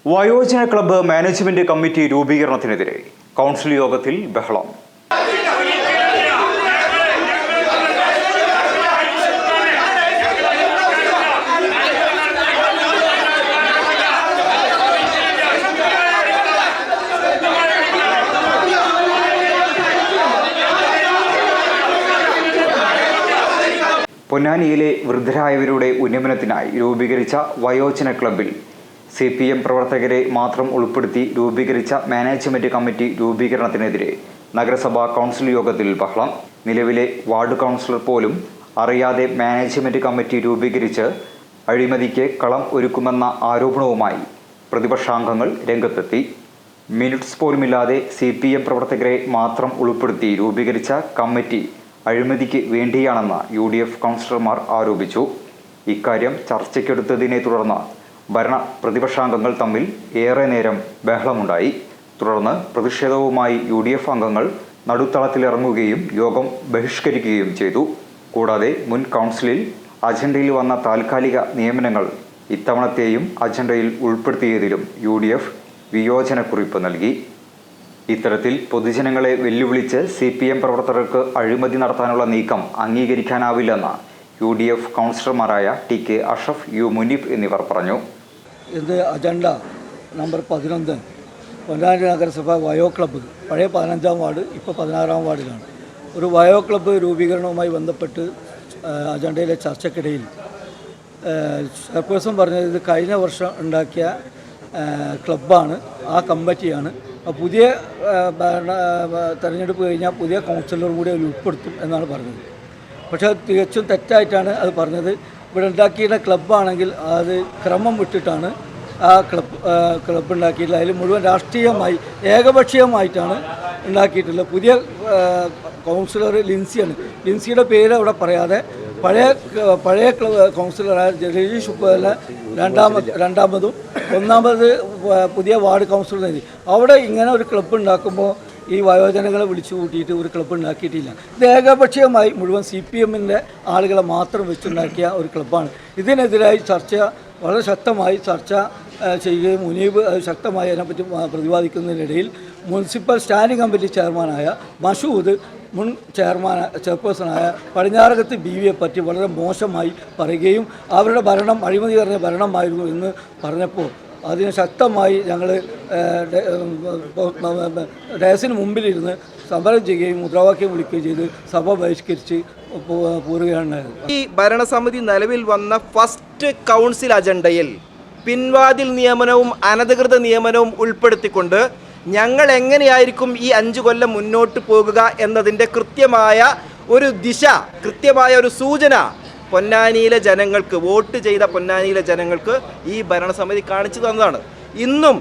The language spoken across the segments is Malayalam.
വയോജന ക്ലബ്ബ് മാനേജ്മെന്റ് കമ്മിറ്റി രൂപീകരണത്തിനെതിരെ കൗൺസിൽ യോഗത്തിൽ ബഹളം. പൊന്നാനിയിലെ വൃദ്ധരായവരുടെ ഉന്നമനത്തിനായി രൂപീകരിച്ച വയോജന ക്ലബ്ബിൽ CPM പ്രവർത്തകരെ മാത്രം ഉൾപ്പെടുത്തി രൂപീകരിച്ച മാനേജ്മെന്റ് കമ്മിറ്റി രൂപീകരണത്തിനെതിരെ നഗരസഭാ കൗൺസിൽ യോഗത്തിൽ ബഹളം. നിലവിലെ വാർഡ് കൗൺസിലർ പോലും അറിയാതെ മാനേജ്മെന്റ് കമ്മിറ്റി രൂപീകരിച്ച് അഴിമതിക്ക് കളം ഒരുക്കുമെന്ന ആരോപണവുമായി പ്രതിപക്ഷാംഗങ്ങൾ രംഗത്തെത്തി. മിനിറ്റ്സ് പോലുമില്ലാതെ CPM പ്രവർത്തകരെ മാത്രം ഉൾപ്പെടുത്തി രൂപീകരിച്ച കമ്മിറ്റി അഴിമതിക്ക് വേണ്ടിയാണെന്ന് UDF കൗൺസിലർമാർ ആരോപിച്ചു. ഇക്കാര്യം ചർച്ചയ്ക്കെടുത്തതിനെ തുടർന്ന് പ്രതിപക്ഷാംഗങ്ങൾ തമ്മിൽ ഏറെ നേരം ബഹളമുണ്ടായി. തുടർന്ന് പ്രതിഷേധവുമായി UDF അംഗങ്ങൾ നടുത്തളത്തിലിറങ്ങുകയും യോഗം ബഹിഷ്കരിക്കുകയും ചെയ്തു. കൂടാതെ മുൻ കൗൺസിലിൽ അജണ്ടയിൽ വന്ന താൽക്കാലിക നിയമനങ്ങൾ ഇത്തവണത്തെയും അജണ്ടയിൽ ഉൾപ്പെടുത്തിയതിലും UDF വിയോജനക്കുറിപ്പ് നൽകി. ഇത്തരത്തിൽ പൊതുജനങ്ങളെ വെല്ലുവിളിച്ച് CPM പ്രവർത്തകർക്ക് അഴിമതി നടത്താനുള്ള നീക്കം അംഗീകരിക്കാനാവില്ലെന്ന് UDF കൗൺസിലർമാരായ TK അഷ്റഫ്, U മുനീബ് എന്നിവർ പറഞ്ഞു. ഇത് അജണ്ട നമ്പർ 11 പൊന്നാനി നഗരസഭ വയോ ക്ലബ്ബ്, പഴയ 15-ാം വാർഡ്, ഇപ്പോൾ 16-ാം വാർഡിലാണ്. ഒരു വയോ ക്ലബ്ബ് രൂപീകരണവുമായി ബന്ധപ്പെട്ട് അജണ്ടയിലെ ചർച്ചയ്ക്കിടയിൽ ചെയർപേഴ്സൺ പറഞ്ഞത് ഇത് കഴിഞ്ഞ വർഷം ഉണ്ടാക്കിയ ക്ലബ്ബാണ്, ആ കമ്മിറ്റിയാണ്. പുതിയ തെരഞ്ഞെടുപ്പ് കഴിഞ്ഞാൽ പുതിയ കൗൺസിലറും കൂടി അതിൽ ഉൾപ്പെടുത്തും എന്നാണ് പറഞ്ഞത്. പക്ഷേ അത് തികച്ചും തെറ്റായിട്ടാണ് അത് പറഞ്ഞത്. ഇവിടെ ഉണ്ടാക്കിയ ക്ലബ്ബാണെങ്കിൽ അത് ക്രമം വിട്ടിട്ടാണ് ആ ക്ലബ്ബ് ഉണ്ടാക്കിയിട്ടുള്ളത്. അതിൽ മുഴുവൻ രാഷ്ട്രീയമായി ഏകപക്ഷീയമായിട്ടാണ് ഉണ്ടാക്കിയിട്ടുള്ളത്. പുതിയ കൗൺസിലർ ലിൻസിയാണ്. ലിൻസിയുടെ പേര് അവിടെ പറയാതെ പഴയ കൗൺസിലറായ രജീഷ് ഉപ്പനെ രണ്ടാമതും ഒന്നാമത് പുതിയ വാർഡ് കൗൺസിലർ നൽകി. അവിടെ ഇങ്ങനെ ഒരു ക്ലബ്ബ് ഉണ്ടാക്കുമ്പോൾ ഈ വയോജനങ്ങളെ വിളിച്ചു കൂട്ടിയിട്ട് ഒരു ക്ലബ്ബ് ഉണ്ടാക്കിയിട്ടില്ല. ഇത് ഏകപക്ഷീയമായി മുഴുവൻ CPMൻ്റെ ആളുകളെ മാത്രം വെച്ചുണ്ടാക്കിയ ഒരു ക്ലബ്ബാണ്. ഇതിനെതിരായി വളരെ ശക്തമായി ചർച്ച ചെയ്യുകയും മുനീബ് ശക്തമായി അതിനെപ്പറ്റി പ്രതിപാദിക്കുന്നതിനിടയിൽ മുനിസിപ്പൽ സ്റ്റാൻഡിംഗ് കമ്മിറ്റി ചെയർമാനായ മഷൂദ് മുൻ ചെയർപേഴ്സണായ പടിഞ്ഞാറകത്ത് BVയെ പറ്റി വളരെ മോശമായി പറയുകയും അവരുടെ ഭരണം അഴിമതി നിറഞ്ഞ ഭരണമായിരുന്നു എന്ന് പറഞ്ഞപ്പോൾ അതിന് ശക്തമായി ഞങ്ങൾ ഡയസിന് മുമ്പിലിരുന്ന് സമരം ചെയ്യുകയും മുദ്രാവാക്യം വിളിക്കുകയും ചെയ്ത് സഭ ബഹിഷ്കരിച്ച് പോരുകയാണ്. ഈ ഭരണസമിതി നിലവിൽ വന്ന ഫസ്റ്റ് കൗൺസിൽ അജണ്ടയിൽ പിൻവാതിൽ നിയമനവും അനധികൃത നിയമനവും ഉൾപ്പെടുത്തിക്കൊണ്ട് ഞങ്ങൾ എങ്ങനെയായിരിക്കും ഈ 5 കൊല്ലം മുന്നോട്ട് പോകുക എന്നതിൻ്റെ കൃത്യമായ ഒരു ദിശ, കൃത്യമായ ഒരു സൂചന പൊന്നാനിയിലെ ജനങ്ങൾക്ക്, വോട്ട് ചെയ്ത പൊന്നാനിയിലെ ജനങ്ങൾക്ക് ഈ ഭരണസമിതി കാണിച്ചു തന്നതാണ്. ഇന്നും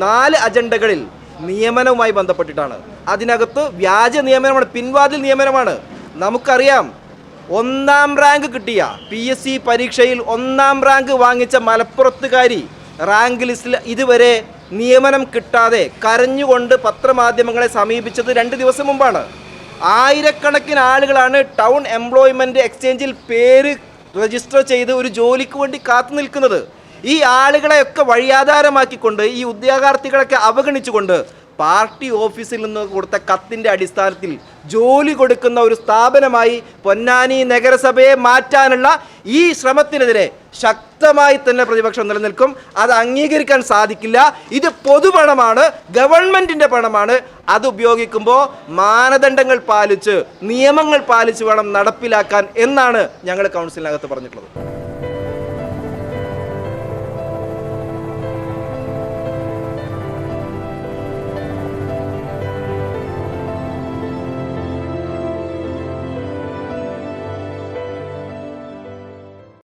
4 അജണ്ടകളിൽ നിയമനവുമായി ബന്ധപ്പെട്ടിട്ടാണ്. അതിനകത്ത് വ്യാജ നിയമനമാണ്, പിൻവാതിൽ നിയമനമാണ്. നമുക്കറിയാം, 1ാം റാങ്ക് കിട്ടിയ PSC പരീക്ഷയിൽ 1ാം റാങ്ക് വാങ്ങിച്ച മലപ്പുറത്തുകാരി റാങ്ക് ലിസ്റ്റിൽ ഇതുവരെ നിയമനം കിട്ടാതെ കരഞ്ഞുകൊണ്ട് പത്രമാധ്യമങ്ങളെ സമീപിച്ചത് 2 ദിവസം മുമ്പാണ്. ആയിരക്കണക്കിന് ആളുകളാണ് ടൗൺ എംപ്ലോയ്മെൻറ്റ് എക്സ്ചേഞ്ചിൽ പേര് രജിസ്റ്റർ ചെയ്ത് ഒരു ജോലിക്ക് വേണ്ടി കാത്തു നിൽക്കുന്നത്. ഈ ആളുകളെയൊക്കെ വഴിയാധാരമാക്കിക്കൊണ്ട്, ഈ ഉദ്യോഗാർത്ഥികളൊക്കെ അവഗണിച്ചുകൊണ്ട് പാർട്ടി ഓഫീസിൽ നിന്ന് കൊടുത്ത കത്തിൻ്റെ അടിസ്ഥാനത്തിൽ ജോലി കൊടുക്കുന്ന ഒരു സ്ഥാപനമായി പൊന്നാനി നഗരസഭയെ മാറ്റാനുള്ള ഈ ശ്രമത്തിനെതിരെ ശക്തമായി തന്നെ പ്രതിപക്ഷം നിലനിൽക്കും. അത് അംഗീകരിക്കാൻ സാധിക്കില്ല. ഇത് പൊതുപണമാണ്, ഗവൺമെൻറ്റിൻ്റെ പണമാണ്. അത് ഉപയോഗിക്കുമ്പോൾ മാനദണ്ഡങ്ങൾ പാലിച്ച്, നിയമങ്ങൾ പാലിച്ച് വേണം നടപ്പിലാക്കാൻ എന്നാണ് ഞങ്ങൾ കൗൺസിലിനകത്ത് പറഞ്ഞിട്ടുള്ളത്.